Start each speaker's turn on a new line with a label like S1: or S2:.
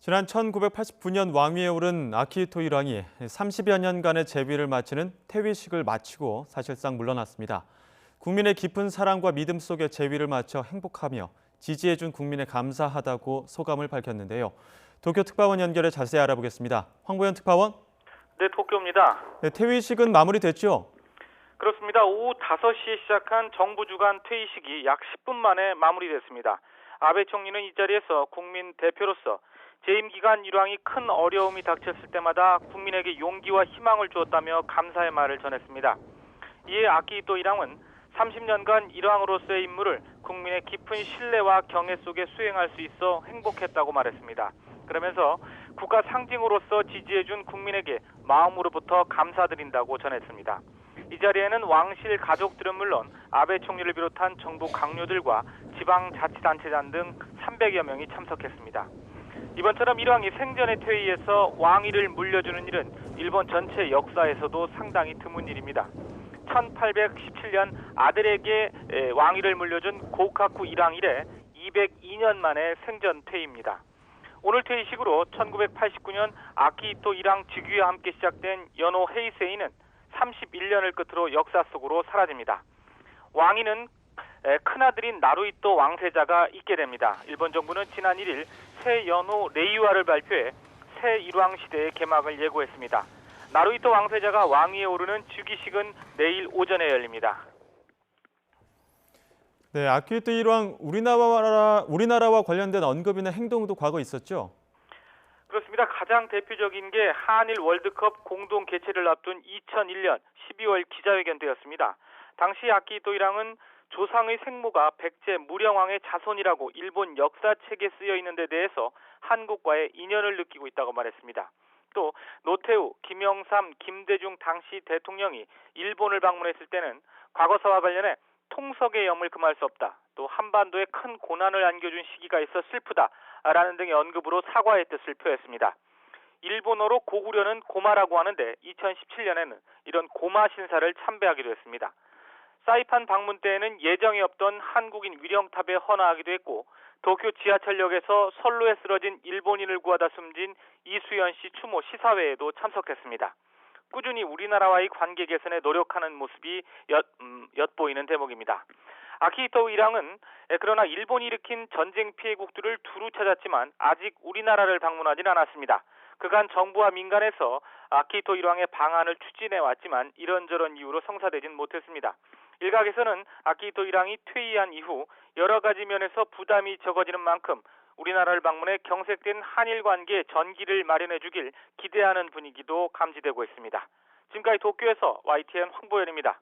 S1: 지난 1989년 왕위에 오른 아키히토 일왕이 30여 년간의 재위를 마치는 퇴위식을 마치고 사실상 물러났습니다. 국민의 깊은 사랑과 믿음 속에 재위를 마쳐 행복하며 지지해준 국민에 감사하다고 소감을 밝혔는데요. 도쿄 특파원 연결해 자세히 알아보겠습니다. 황보현 특파원.
S2: 네, 도쿄입니다.
S1: 네, 퇴위식은 마무리됐죠?
S2: 그렇습니다. 오후 5시에 시작한 정부 주관 퇴위식이 약 10분 만에 마무리됐습니다. 아베 총리는 이 자리에서 국민 대표로서 재임 기간 일왕이 큰 어려움이 닥쳤을 때마다 국민에게 용기와 희망을 주었다며 감사의 말을 전했습니다. 이에 아키히토 일왕은 30년간 일왕으로서의 임무를 국민의 깊은 신뢰와 경애 속에 수행할 수 있어 행복했다고 말했습니다. 그러면서 국가 상징으로서 지지해준 국민에게 마음으로부터 감사드린다고 전했습니다. 이 자리에는 왕실 가족들은 물론 아베 총리를 비롯한 정부 강요들과 지방자치단체장 등 300여 명이 참석했습니다. 이번처럼 일왕이 생전의 퇴위에서 왕위를 물려주는 일은 일본 전체 역사에서도 상당히 드문 일입니다. 1817년 아들에게 왕위를 물려준 고카쿠 일왕 이래 202년 만에 생전 퇴위입니다. 오늘 퇴위식으로 1989년 아키히토 일왕 즉위와 함께 시작된 연호 헤이세이는 31년을 끝으로 역사 속으로 사라집니다. 왕위는 큰아들인 나루히토 왕세자가 잇게 됩니다. 일본 정부는 지난 1일 새 연호 레이와를 발표해 새 일왕 시대의 개막을 예고했습니다. 나루히토 왕세자가 왕위에 오르는 즉위식은 내일 오전에 열립니다.
S1: 네, 아키히토 일왕 우리나라와 관련된 언급이나 행동도 과거 있었죠?
S2: 그렇습니다. 가장 대표적인 게 한일 월드컵 공동 개최를 앞둔 2001년 12월 기자회견 때였습니다. 당시 아키히토 일왕은 조상의 생모가 백제 무령왕의 자손이라고 일본 역사책에 쓰여 있는 데 대해서 한국과의 인연을 느끼고 있다고 말했습니다. 또 노태우, 김영삼, 김대중 당시 대통령이 일본을 방문했을 때는 과거사와 관련해 통석의 염을 금할 수 없다. 또 한반도에 큰 고난을 안겨준 시기가 있어 슬프다라는 등의 언급으로 사과의 뜻을 표했습니다. 일본어로 고구려는 고마라고 하는데 2017년에는 이런 고마 신사를 참배하기도 했습니다. 사이판 방문 때에는 예정이 없던 한국인 위령탑에 헌화하기도 했고 도쿄 지하철역에서 선로에 쓰러진 일본인을 구하다 숨진 이수연 씨 추모 시사회에도 참석했습니다. 꾸준히 우리나라와의 관계 개선에 노력하는 모습이 엿보이는 대목입니다. 아키히토 일왕은 그러나 일본이 일으킨 전쟁 피해국들을 두루 찾았지만 아직 우리나라를 방문하진 않았습니다. 그간 정부와 민간에서 아키히토 일왕의 방안을 추진해왔지만 이런저런 이유로 성사되진 못했습니다. 일각에서는 아키히토 일왕이 퇴위한 이후 여러 가지 면에서 부담이 적어지는 만큼 우리나라를 방문해 경색된 한일 관계에 전기를 마련해 주길 기대하는 분위기도 감지되고 있습니다. 지금까지 도쿄에서 YTN 황보현입니다.